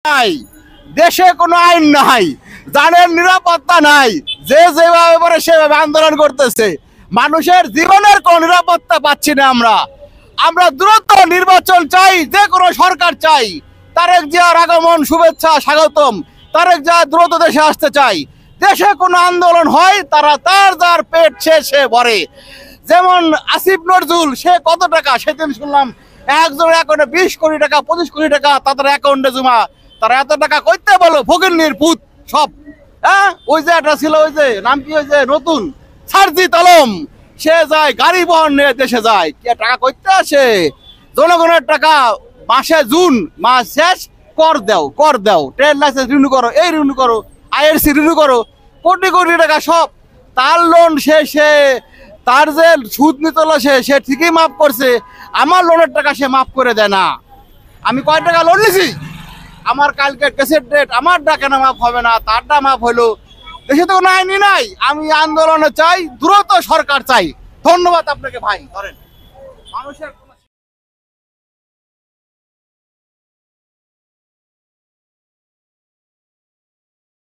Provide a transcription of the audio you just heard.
নাই, দেশে কোনো আইন নাই, জানের নিরাপত্তা নাই, যে যেভাবে পারে সেভাবে আন্দোলন করতেছে। মানুষের জীবনের কোনো নিরাপত্তা পাচ্ছি না। আমরা দ্রুত নির্বাচন চাই, যে কোনো সরকার চাই। তারেক জিয়ার আগমন, শুভেচ্ছা, স্বাগতম। তারেক জিয়া দ্রুত দেশে আসতে চাই। দেশে কোনো আন্দোলন হয়, তারা তার যার পেট সে ভরে। যেমন আসিফ নজরুল, সে কত টাকা সেদিন শুনলাম একজন অ্যাকাউন্টে 20 কোটি টাকা 25 কোটি টাকা তাদের অ্যাকাউন্টে জমা। তারা এত টাকা কইতে বলো ফকিন্নির পুত সব। হ্যাঁ, ওই যে একটা ছিল, ওই যে নাম কি, ওই যে নতুন সারজিৎ আলম, সে যায় গাড়ি বহন নিয়ে দেশে যায়, কে টাকা কইতে আসে? জনগণের টাকা মাসে জুন মাস শেষ, কর দাও, ট্রেড লাইসেন্স রিনিউ করো, এই রিনিউ করো, আইআরসি রিনিউ করো, কোটি কোটি টাকা সব। তার লোন সে তার যে সুদ নিতলা সে ঠিকই মাফ করছে, আমার লোনের টাকা সে মাফ করে দেয় না। আমি কয় টাকা লোন নিছি, আমার কালকে কেসের ডেট, আমারটা কেন মাফ হবে না, তারটা মাফ হলো? দেশে তো কোনো আইনই নাই। আমি আন্দোলনে চাই, দ্রুত সরকার চাই। ধন্যবাদ আপনাকে ভাই। ধরেন মানুষের